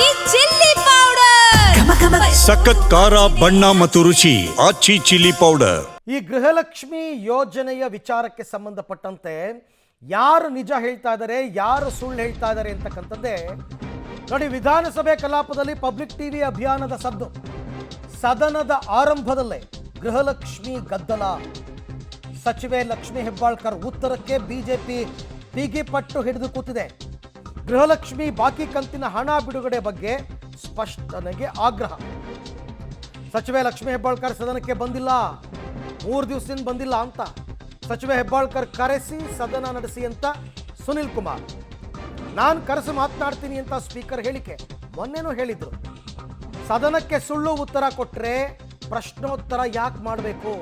ಆಚಿ chilli powder ಸಖತ್ ಖಾರ ಬಣ್ಣ ಮತ್ತು ರುಚಿ ಆಚಿ ಚಿಲ್ಲಿ ಪೌಡರ್. ಈ ಗೃಹಲಕ್ಷ್ಮಿ ಯೋಜನೆಯ ವಿಚಾರಕ್ಕೆ ಸಂಬಂಧಪಟ್ಟಂತೆ ಯಾರು ನಿಜ ಹೇಳ್ತಾ ಇದ್ದಾರೆ, ಯಾರು ಸುಳ್ಳು ಹೇಳ್ತಾ ಇದ್ದಾರೆ ಅಂತಕ್ಕಂಥದ್ದೇ ನೋಡಿ. ವಿಧಾನಸಭೆ ಕಲಾಪದಲ್ಲಿ ಪಬ್ಲಿಕ್ ಟಿವಿ ಅಭಿಯಾನದ ಸದ್ದು, ಸದನದ ಆರಂಭದಲ್ಲೇ ಗೃಹಲಕ್ಷ್ಮಿ ಗದ್ದಲ. ಸಚಿವೆ ಲಕ್ಷ್ಮಿ ಹೆಬ್ಬಾಳ್ಕರ್ ಉತ್ತರಕ್ಕೆ ಬಿಜೆಪಿ ಬಿಗಿಪಟ್ಟು ಹಿಡಿದು ಕೂತಿದೆ. ಗೃಹಲಕ್ಷ್ಮಿ ಬಾಕಿ ಕಂತಿನ ಹಣ ಬಿಡುಗಡೆ ಬಗ್ಗೆ ಸ್ಪಷ್ಟನೆಗೆ ಆಗ್ರಹ. ಸಚಿವೆ ಲಕ್ಷ್ಮಿ ಹೆಬ್ಬಾಳ್ಕರ್ ಸದನಕ್ಕೆ ಬಂದಿಲ್ಲ, 3 ದಿವಸದಿಂದ ಬಂದಿಲ್ಲ ಅಂತ ಸಚಿವೆ ಹೆಬ್ಬಾಳ್ಕರ್ ಕರೆಸಿ ಸದನ ನಡೆಸಿ ಅಂತ ಸುನಿಲ್ ಕುಮಾರ್. ನಾನು ಕರೆಸಿ ಮಾತನಾಡ್ತೀನಿ ಅಂತ ಸ್ಪೀಕರ್ ಹೇಳಿಕೆ ಮೊನ್ನೆನೂ ಹೇಳಿದ್ರು. ಸದನಕ್ಕೆ ಸುಳ್ಳು ಉತ್ತರ ಕೊಟ್ಟರೆ ಪ್ರಶ್ನೋತ್ತರ ಯಾಕೆ ಮಾಡಬೇಕು?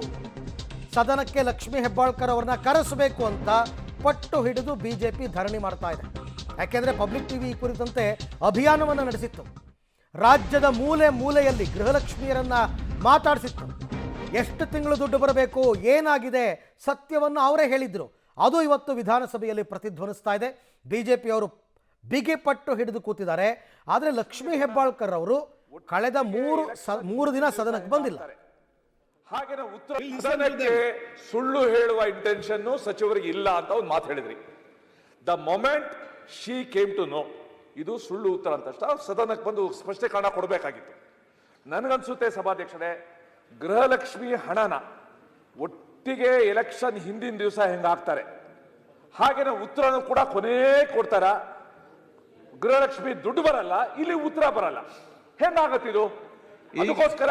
ಸದನಕ್ಕೆ ಲಕ್ಷ್ಮಿ ಹೆಬ್ಬಾಳ್ಕರ್ ಅವ್ರನ್ನ ಕರೆಸಬೇಕು ಅಂತ ಪಟ್ಟು ಹಿಡಿದು ಬಿಜೆಪಿ ಧರಣಿ ಮಾಡ್ತಾ ಇದೆ. ಯಾಕೆಂದರೆ ಪಬ್ಲಿಕ್ ಟಿವಿ ಈ ಕುರಿತಂತೆ ಅಭಿಯಾನವನ್ನು ನಡೆಸಿತ್ತು. ರಾಜ್ಯದ ಮೂಲೆ ಮೂಲೆಯಲ್ಲಿ ಗೃಹಲಕ್ಷ್ಮಿಯರನ್ನ ಮಾತಾಡಿಸಿತ್ತು. ಎಷ್ಟು ತಿಂಗಳು ದುಡ್ಡು ಬರಬೇಕು, ಏನಾಗಿದೆ, ಸತ್ಯವನ್ನು ಅವರೇ ಹೇಳಿದ್ರು. ಅದು ಇವತ್ತು ವಿಧಾನಸಭೆಯಲ್ಲಿ ಪ್ರತಿಧ್ವನಿಸ್ತಾ ಇದೆ. ಬಿಜೆಪಿಯವರು ಬಿಗಿಪಟ್ಟು ಹಿಡಿದು ಕೂತಿದ್ದಾರೆ. ಆದರೆ ಲಕ್ಷ್ಮಿ ಹೆಬ್ಬಾಳ್ಕರ್ ಅವರು ಕಳೆದ ಮೂರು ದಿನ ಸದನಕ್ಕೆ ಬಂದಿಲ್ಲ. ಹಾಗೆ ಉತ್ತರ ಸುಳ್ಳು ಹೇಳುವ ಇಂಟೆನ್ಷನ್ ಸಚಿವರಿಗೆ ಇಲ್ಲ ಅಂತ ಒಂದು ಮಾತು ಹೇಳಿದ್ರಿ. The moment she came to know ಇದು ಸುಳ್ಳು ಉತ್ತರ ಅಂತ ಸದನಕ್ಕೆ ಬಂದು ಸ್ಪಷ್ಟೀಕರಣ ಕೊಡಬೇಕಾಗಿತ್ತು. ನನಗನ್ಸುತ್ತೆ ಸಭಾಧ್ಯಕ್ಷರೇ, ಗೃಹಲಕ್ಷ್ಮಿ ಹಣನ ಒಟ್ಟಿಗೆ ಎಲೆಕ್ಷನ್ ಹಿಂದಿನ ದಿವಸ ಹೆಂಗಾಗ್ತಾರೆ ಹಾಗೆ ಉತ್ತರನೂ ಕೂಡ ಕೊನೆ ಕೊಡ್ತಾರ. ಗೃಹಲಕ್ಷ್ಮಿ ದುಡ್ಡು ಬರಲ್ಲ, ಇಲ್ಲಿ ಉತ್ತರ ಬರಲ್ಲ, ಹೆಂಗಾಗತ್ತಿದು? ಅದಕ್ಕೋಸ್ಕರ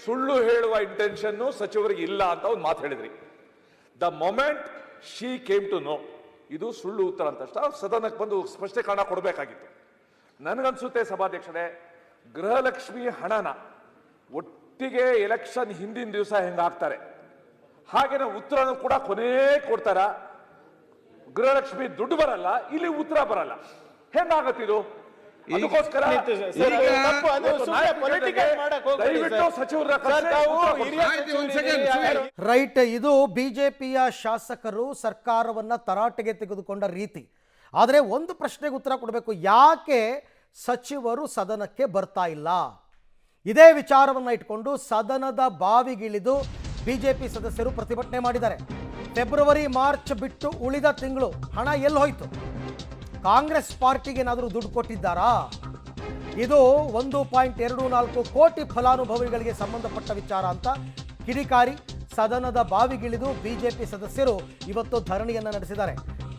ಸುಳ್ಳು ಹೇಳುವ ಇಂಟೆನ್ಷನ್ ಸಚಿವರಿಗೆ ಇಲ್ಲ ಅಂತ ಒಂದು ಮಾತು ಹೇಳಿದ್ರಿ. The moment she came to know ಇದು ಸುಳ್ಳು ಉತ್ತರ ಅಂತ ಸದನಕ್ಕೆ ಬಂದು ಸ್ಪಷ್ಟೀಕರಣ ಕೊಡಬೇಕಾಗಿತ್ತು. ನನಗನ್ಸುತ್ತೆ ಸಭಾಧ್ಯಕ್ಷರೇ, ಗೃಹಲಕ್ಷ್ಮಿ ಹಣನ ಒಟ್ಟಿಗೆ ಎಲೆಕ್ಷನ್ ಹಿಂದಿನ ದಿವಸ ಹೆಂಗಾಗ್ತಾರೆ ಹಾಗೆ ಉತ್ತರನೂ ಕೂಡ ಕೊನೆ ಕೊಡ್ತಾರ. ಗೃಹಲಕ್ಷ್ಮಿ ದುಡ್ಡು ಬರಲ್ಲ, ಇಲ್ಲಿ ಉತ್ತರ ಬರಲ್ಲ, ಹೆಂಗಾಗತ್ತಿದು? ಅದಕ್ಕೋಸ್ಕರ ರೈಟ್, ಇದು ಬಿಜೆಪಿಯ ಶಾಸಕರು ಸರ್ಕಾರವನ್ನ ತರಾಟೆಗೆ ತೆಗೆದುಕೊಂಡ ರೀತಿ. ಆದರೆ ಒಂದು ಪ್ರಶ್ನೆಗೆ ಉತ್ತರ ಕೊಡಬೇಕು, ಯಾಕೆ ಸಚಿವರು ಸದನಕ್ಕೆ ಬರ್ತಾ ಇಲ್ಲ? ಇದೇ ವಿಚಾರವನ್ನು ಇಟ್ಕೊಂಡು ಸದನದ ಬಾವಿಗಿಳಿದು ಬಿಜೆಪಿ ಸದಸ್ಯರು ಪ್ರತಿಭಟನೆ ಮಾಡಿದ್ದಾರೆ. ಫೆಬ್ರವರಿ ಮಾರ್ಚ್ ಬಿಟ್ಟು ಉಳಿದ ತಿಂಗಳು ಹಣ ಎಲ್ಲಿ ಹೋಯ್ತು? ಕಾಂಗ್ರೆಸ್ ಪಾರ್ಟಿಗೆ ಏನಾದರೂ ದುಡ್ಡು ಕೊಟ್ಟಿದ್ದಾರಾ? ಇದು 1.24 ಕೋಟಿ ಫಲಾನುಭವಿಗಳಿಗೆ ಸಂಬಂಧಪಟ್ಟ ವಿಚಾರ ಅಂತ ಕಿಡಿಕಾರಿ ಸದನದ ಬಾವಿಗಿಳಿದು ಬಿಜೆಪಿ ಸದಸ್ಯರು ಇವತ್ತು ಧರಣಿಯನ್ನು ನಡೆಸಿದ್ದಾರೆ.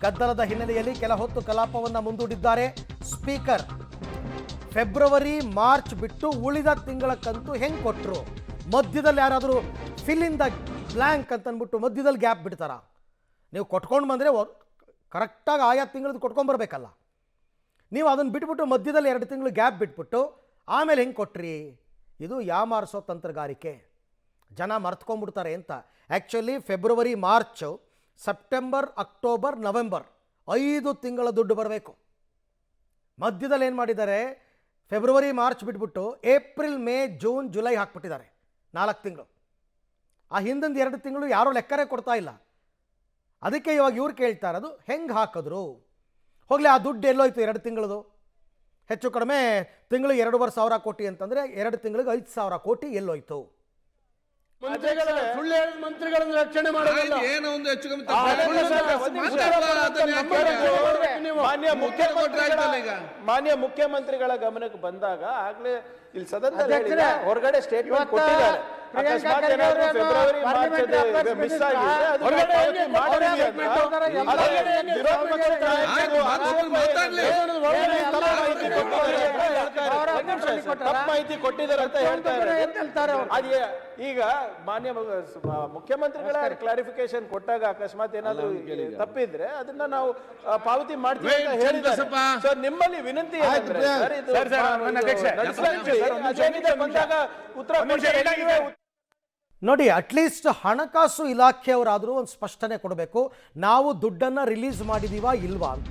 ಗದ್ದಲದ ಹಿನ್ನೆಲೆಯಲ್ಲಿ ಕೆಲ ಹೊತ್ತು ಕಲಾಪವನ್ನು ಮುಂದೂಡಿದ್ದಾರೆ ಸ್ಪೀಕರ್. ಫೆಬ್ರವರಿ ಮಾರ್ಚ್ ಬಿಟ್ಟು ಉಳಿದ ತಿಂಗಳ ಕಂತು ಹೆಂಗೆ ಕೊಟ್ಟರು? ಮಧ್ಯದಲ್ಲಿ ಯಾರಾದರೂ ಫಿಲ್ ಇನ್ ದ ಬ್ಲ್ಯಾಂಕ್ ಅಂತ ಅಂದ್ಬಿಟ್ಟು ಮಧ್ಯದಲ್ಲಿ ಗ್ಯಾಪ್ ಬಿಡ್ತಾರ? ನೀವು ಕೊಟ್ಕೊಂಡು ಬಂದರೆ ಕರೆಕ್ಟಾಗಿ ಆಯಾ ತಿಂಗಳದ್ದು ಕೊಟ್ಕೊಂಬರ್ಬೇಕಲ್ಲ. ನೀವು ಅದನ್ನು ಬಿಟ್ಬಿಟ್ಟು ಮಧ್ಯದಲ್ಲಿ 2 ತಿಂಗಳು ಗ್ಯಾಪ್ ಬಿಟ್ಬಿಟ್ಟು ಆಮೇಲೆ ಹೆಂಗೆ ಕೊಟ್ರಿ? ಇದು ಯಾಮಾರಿಸೋ ತಂತ್ರಗಾರಿಕೆ. ಜನ ಮರ್ತ್ಕೊಂಡ್ಬಿಡ್ತಾರೆ ಅಂತ. Actually February March, September, October, November 5 ತಿಂಗಳ ದುಡ್ಡು ಬರಬೇಕು. ಮಧ್ಯದಲ್ಲಿ ಏನು ಮಾಡಿದ್ದಾರೆ? ಫೆಬ್ರವರಿ ಮಾರ್ಚ್ ಬಿಟ್ಬಿಟ್ಟು ಏಪ್ರಿಲ್, ಮೇ, ಜೂನ್, ಜುಲೈ ಹಾಕ್ಬಿಟ್ಟಿದ್ದಾರೆ 4 ತಿಂಗಳು. ಆ ಹಿಂದಿನ 2 ತಿಂಗಳು ಯಾರೂ ಲೆಕ್ಕರೇ ಕೊಡ್ತಾ ಇಲ್ಲ. ಅದಕ್ಕೆ ಇವಾಗ ಇವ್ರು ಕೇಳ್ತಾ ಇರೋದು, ಹೆಂಗೆ ಹಾಕಿದ್ರು? ಹೋಗಲಿ, ಆ ದುಡ್ಡು ಎಲ್ಲೋಯ್ತು 2 ತಿಂಗಳದು? ಹೆಚ್ಚು ಕಡಿಮೆ ತಿಂಗಳಿಗೆ 2,500 ಕೋಟಿ ಅಂತಂದರೆ 2 ತಿಂಗಳಿಗೆ 5,000 ಕೋಟಿ ಎಲ್ಲೋಯ್ತು? ಸುಳ್ಳು ಹೇಳಿದ ಮಂತ್ರಿಗಳನ್ನು ರಕ್ಷಣೆ ಮಾಡೋದಿಲ್ಲ. ಮಾನ್ಯ ಮುಖ್ಯಮಂತ್ರಿಗಳ ಗಮನಕ್ಕೆ ಬಂದಾಗ ಆಗ್ಲೇ ಇಲ್ಲಿ ಸದನದಲ್ಲಿ ಹೊರಗಡೆ ಸ್ಟೇಟ್ಮೆಂಟ್ ಕೊಟ್ಟಿದ್ದಾರೆ. ಅಕಸ್ಮಾತ್ ಏನಾದರೂ ಫೆಬ್ರವರಿ ಮಾರ್ಚ್ ಮಿಸ್ ಆಗಿದೆ, ತಪ್ಪು ಮಾಹಿತಿ ಕೊಟ್ಟಿದ್ದಾರೆ ಅಂತ ಹೇಳ್ತಾರೆ. ಈಗ ಮಾನ್ಯ ಮುಖ್ಯಮಂತ್ರಿಗಳ ಕ್ಲಾರಿಫಿಕೇಶನ್ ಕೊಟ್ಟಾಗ ಅಕಸ್ಮಾತ್ ಏನಾದ್ರು ತಪ್ಪಿದ್ರೆ ಅದನ್ನ ನಾವು ಪಾವತಿ ಮಾಡ್ತೀವಿ ಅಂತ ಹೇಳಿದ್ದಾರೆ. ನಿಮ್ಮಲ್ಲಿ ವಿನಂತಿ ನೋಡಿ, ಅಟ್ಲೀಸ್ಟ್ ಹಣಕಾಸು ಇಲಾಖೆಯವರಾದರೂ ಒಂದು ಸ್ಪಷ್ಟನೆ ಕೊಡಬೇಕು, ನಾವು ದುಡ್ಡನ್ನು ರಿಲೀಸ್ ಮಾಡಿದೀವಾ ಇಲ್ವಾ ಅಂತ.